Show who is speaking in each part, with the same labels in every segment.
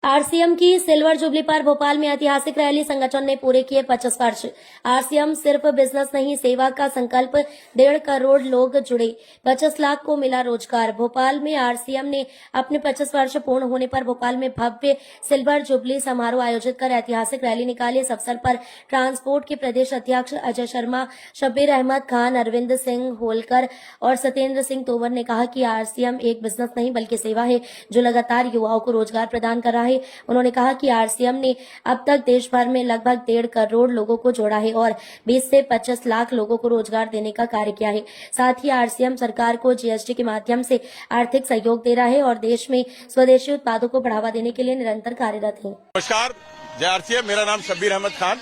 Speaker 1: RCM की silver jubilee पर भोपाल में ऐतिहासिक रैली। संगठन ने पूरे किए 50 वर्ष। आरसीएम सिर्फ बिजनेस नहीं, सेवा का संकल्प। 1.5 करोड़ लोग जुड़े, 50 लाख को मिला रोजगार। भोपाल में आरसीएम ने अपने 50 वर्ष पूर्ण होने पर भोपाल में भव्य सिल्वर जुबली समारोह आयोजित कर ऐतिहासिक रैली निकाली। इस अवसर पर ट्रांसपोर्ट के प्रदेश अध्यक्ष अजय शर्मा, शब्बीर अहमद खान, अरविंद सिंह होलकर और सत्येंद्र सिंह तोमर ने कहा कि आरसीएम एक बिजनेस नहीं बल्कि सेवा है जो लगातार युवाओं को रोजगार प्रदान कर रहा है। उन्होंने कहा कि आरसीएम ने अब तक देश भर में लगभग 1.5 करोड़ लोगों को जोड़ा है और 20 से 25 लाख लोगों को रोजगार देने का कार्य किया है। साथ ही आरसीएम सरकार को जीएसटी के माध्यम से आर्थिक सहयोग दे रहा है और देश में स्वदेशी उत्पादों को बढ़ावा देने के लिए निरंतर कार्यरत है।
Speaker 2: नमस्कार, जय आरसीएम। मेरा नाम शब्बीर अहमद खान,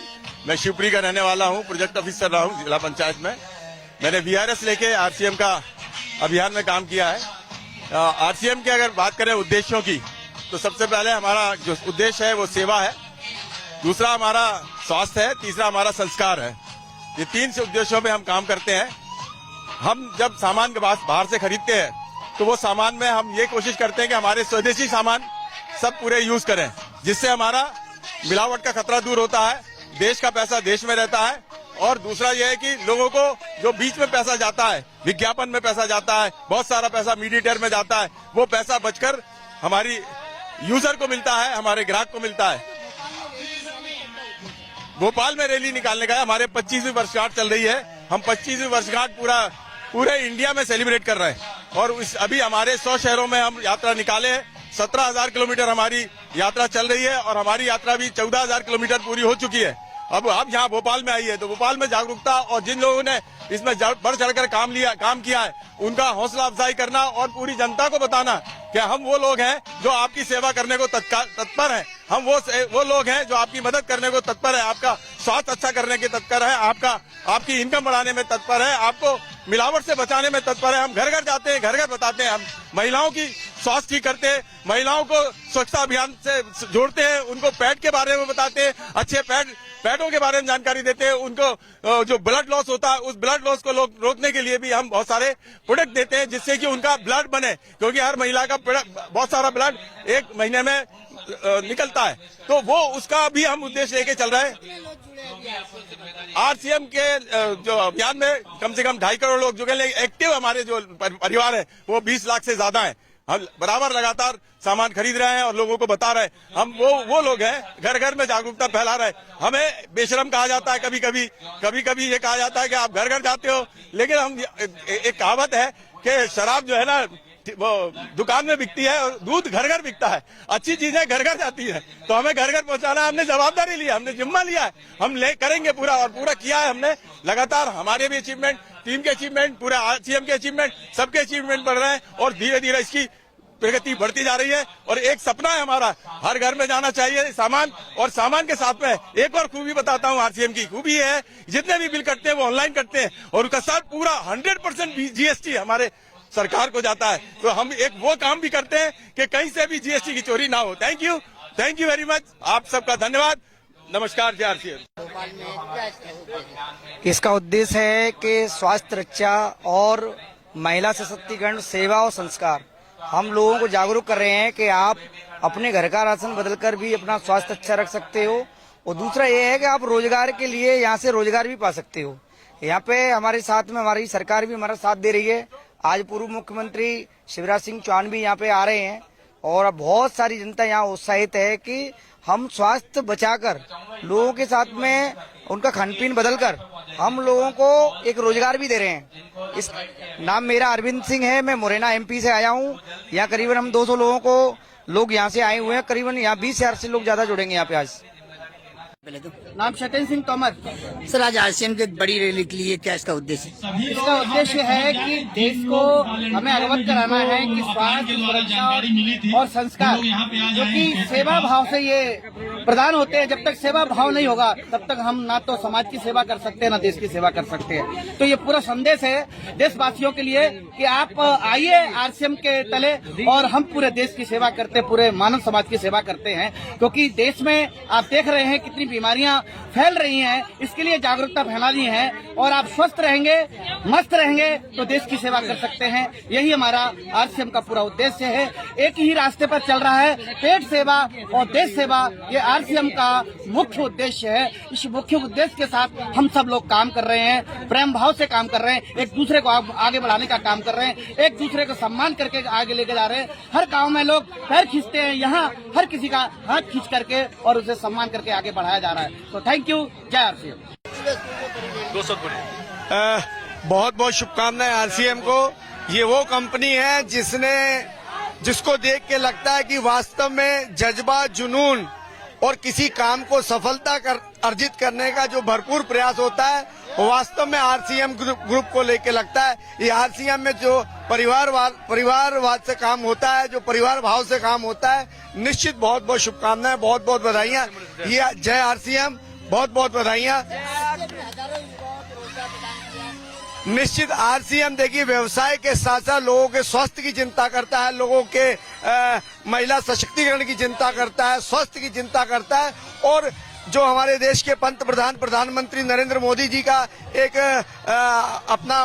Speaker 2: मैं शिवपुरी का रहने वाला हूँ, प्रोजेक्ट ऑफिसर रहा हूँ जिला पंचायत में। मैंने वीआरएस लेके आरसीएम का अभियान में काम किया है। आरसीएम की अगर बात करें उद्देश्यों की, तो सबसे पहले हमारा जो उद्देश्य है वो सेवा है, दूसरा हमारा स्वास्थ्य है, तीसरा हमारा संस्कार है। ये 3 से उद्देश्यों पे हम काम करते हैं। हम जब सामान के बाहर से खरीदते हैं तो वो सामान में हम ये कोशिश करते हैं कि हमारे स्वदेशी सामान सब पूरे यूज करें, जिससे हमारा मिलावट का खतरा दूर होता है, देश का पैसा देश में रहता है। और दूसरा ये है कि लोगों को जो बीच में पैसा जाता है, विज्ञापन में पैसा जाता है, बहुत सारा पैसा मीडिएटर में जाता है, वो पैसा बचकर हमारी यूजर को मिलता है, हमारे ग्राहक को मिलता है। भोपाल में रैली निकालने का हमारे 25वीं वर्षगांठ चल रही है। हम 25वीं वर्षगांठ पूरे इंडिया में सेलिब्रेट कर रहे हैं और हमारे 100 शहरों में हम यात्रा निकाले हैं। 17,000 किलोमीटर हमारी यात्रा चल रही है और हमारी यात्रा भी 14,000 किलोमीटर पूरी हो चुकी है। अब आप यहाँ भोपाल में आई है तो भोपाल में जागरूकता और जिन लोगों ने इसमें बढ़ चढ़कर काम किया है, उनका हौसला अफजाई करना और पूरी जनता को बताना कि हम वो लोग हैं जो आपकी सेवा करने को तत्पर हैं। हम वो लोग हैं जो आपकी मदद करने को तत्पर है, आपका स्वास्थ्य अच्छा करने के तत्पर है, आपकी इनकम बढ़ाने में तत्पर है, आपको मिलावट से बचाने में तत्पर है। हम घर घर जाते हैं, घर घर बताते हैं, हम महिलाओं की स्वास्थ्य ठीक करते हैं, महिलाओं को स्वच्छता अभियान से जोड़ते हैं, उनको पैड के बारे में बताते हैं, अच्छे पैडों के बारे में जानकारी देते हैं। उनको जो ब्लड लॉस होता है, उस ब्लड लॉस को रोकने के लिए भी हम बहुत सारे प्रोडक्ट देते हैं, जिससे कि उनका ब्लड बने, क्योंकि हर महिला का बहुत सारा ब्लड एक महीने में निकलता है। तो वो उसका भी हम उद्देश्य लेके चल रहे हैं। आरसीएम के जो अभियान में कम से कम 2.5 करोड़ लोग जुड़े। एक्टिव हमारे जो परिवार है वो 20 लाख से ज्यादा है। हम बराबर लगातार सामान खरीद रहे हैं और लोगों को बता रहे हैं। हम वो लोग हैं, घर घर में जागरूकता फैला रहे हैं। हमें बेशरम कहा जाता है, कभी कभी ये कहा जाता है कि आप घर घर जाते हो, लेकिन हम एक कहावत है कि शराब जो है ना वो दुकान में बिकती है और दूध घर घर बिकता है। अच्छी चीजें घर घर जाती है, तो हमें घर घर पहुंचाना, हमने जवाबदारी लिया, हमने जिम्मा लिया है, हम करेंगे पूरा और पूरा किया है हमने। लगातार हमारे भी अचीवमेंट, टीम के अचीवमेंट, पूरे आरसीएम के अचीवमेंट, सबके अचीवमेंट बढ़ रहे हैं और धीरे धीरे इसकी प्रगति बढ़ती जा रही है। और एक सपना है हमारा, हर घर में जाना चाहिए सामान। और सामान के साथ में एक और खूबी बताता हूँ, आरसीएम की खूबी है, जितने भी बिल कटते हैं वो ऑनलाइन कटते हैं और उसका साथ पूरा 100% जीएसटी हमारे सरकार को जाता है। तो हम एक वो काम भी करते हैं कि कहीं से भी जीएसटी की चोरी ना हो। थैंक यू वेरी मच, आप सबका धन्यवाद। नमस्कार, जय आरसीएम।
Speaker 3: इसका उद्देश्य है कि स्वास्थ्य रक्षा और महिला सशक्तिकरण, सेवा और संस्कार। हम लोगों को जागरूक कर रहे हैं कि आप अपने घर का राशन बदलकर भी अपना स्वास्थ्य अच्छा रख सकते हो। और दूसरा ये है कि आप रोजगार के लिए यहाँ से रोजगार भी पा सकते हो। यहाँ पे हमारे साथ में हमारी सरकार भी हमारा साथ दे रही है। आज पूर्व मुख्यमंत्री शिवराज सिंह चौहान भी यहाँ पे आ रहे हैं और बहुत सारी जनता यहाँ उत्साहित है कि हम स्वास्थ्य बचाकर लोगों के साथ में उनका खान पीन बदलकर हम लोगों को एक रोजगार भी दे रहे हैं। इस नाम मेरा अरविंद सिंह है, मैं मुरैना एमपी से आया हूँ। यहाँ करीबन हम 200 लोग यहाँ से आए हुए हैं। करीबन यहाँ 20,000 से लोग ज्यादा जुड़ेंगे यहाँ पे आज।
Speaker 4: नाम सत्येंद्र सिंह तोमर।
Speaker 5: सर, आज आरसीएम की बड़ी रैली के लिए क्या इसका उद्देश्य?
Speaker 4: इसका उद्देश्य है कि देश को हमें अवगत कराना है कि स्वास्थ्य, सुरक्षा और संस्कार, जो कि सेवा भाव से ये प्रदान होते हैं। जब तक सेवा भाव नहीं होगा तब तक हम ना तो समाज की सेवा कर सकते हैं ना देश की सेवा कर सकते हैं। तो ये पूरा संदेश है देशवासियों के लिए कि आप आइए आरसीएम के तले और हम पूरे देश की सेवा करते, पूरे मानव समाज की सेवा करते हैं। क्योंकि देश में आप देख रहे हैं कितनी बीमारियां फैल रही हैं, इसके लिए जागरूकता फैलानी है। और आप स्वस्थ रहेंगे, मस्त रहेंगे तो देश की सेवा कर सकते हैं। यही हमारा आरसीएम का पूरा उद्देश्य है। एक ही रास्ते पर चल रहा है, पेट सेवा और देश सेवा, ये आरसीएम का मुख्य उद्देश्य है। इस मुख्य उद्देश्य के साथ हम सब लोग काम कर रहे हैं, प्रेम भाव से काम कर रहे हैं, एक दूसरे को आगे बढ़ाने का काम कर रहे हैं, एक दूसरे को सम्मान करके आगे लेके जा रहे हैं। हर गांव में लोग पैर खींचते हैं, यहाँ हर किसी का हाथ खींच करके और उसे सम्मान करके आगे बढ़ाया जा रहा है। तो थैंक यू, जय आरसीएम।
Speaker 6: बहुत बहुत शुभकामनाएं आरसीएम को। ये वो कंपनी है जिसको देख के लगता है कि वास्तव में जज्बा, जुनून और किसी काम को सफलता अर्जित करने का जो भरपूर प्रयास होता है वो वास्तव में आरसीएम ग्रुप को लेके लगता है। ये आरसीएम में जो परिवारवाद से काम होता है, जो परिवार भाव से काम होता है, निश्चित बहुत बहुत शुभकामनाएं, बहुत बहुत बधाइयां। ये जय आरसीएम, बहुत बहुत बधाइयां। निश्चित आरसीएम देखिए व्यवसाय के साथ साथ लोगों के स्वास्थ्य की चिंता करता है, लोगों के महिला सशक्तिकरण की चिंता करता है, स्वास्थ्य की चिंता करता है। और जो हमारे देश के प्रधानमंत्री नरेंद्र मोदी जी का एक अपना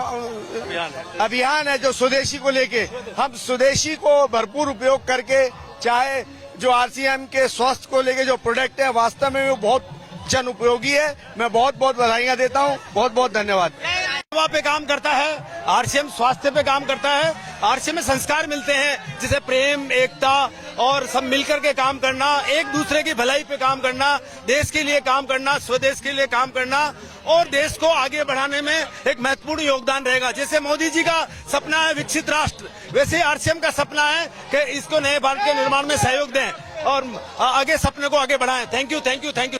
Speaker 6: अभियान है जो स्वदेशी को लेके, हम स्वदेशी को भरपूर उपयोग करके, चाहे जो आरसीएम के स्वास्थ्य को लेके जो प्रोडक्ट है वास्तव में वो बहुत जन उपयोगी है। मैं बहुत बहुत बधाइयां देता हूं, बहुत बहुत धन्यवाद।
Speaker 2: सेवा पे काम करता है, आरसीएम स्वास्थ्य पे काम करता है। आरसीएम में संस्कार मिलते हैं जिसे प्रेम, एकता और सब मिलकर के काम करना, एक दूसरे की भलाई पे काम करना, देश के लिए काम करना, स्वदेश के लिए काम करना और देश को आगे बढ़ाने में एक महत्वपूर्ण योगदान रहेगा। जैसे मोदी जी का सपना है विकसित राष्ट्र, वैसे आरसीएम का सपना है कि इसको नए भारत के निर्माण में सहयोग दें और आगे सपने को आगे बढ़ाएं। Thank you, thank you, thank you.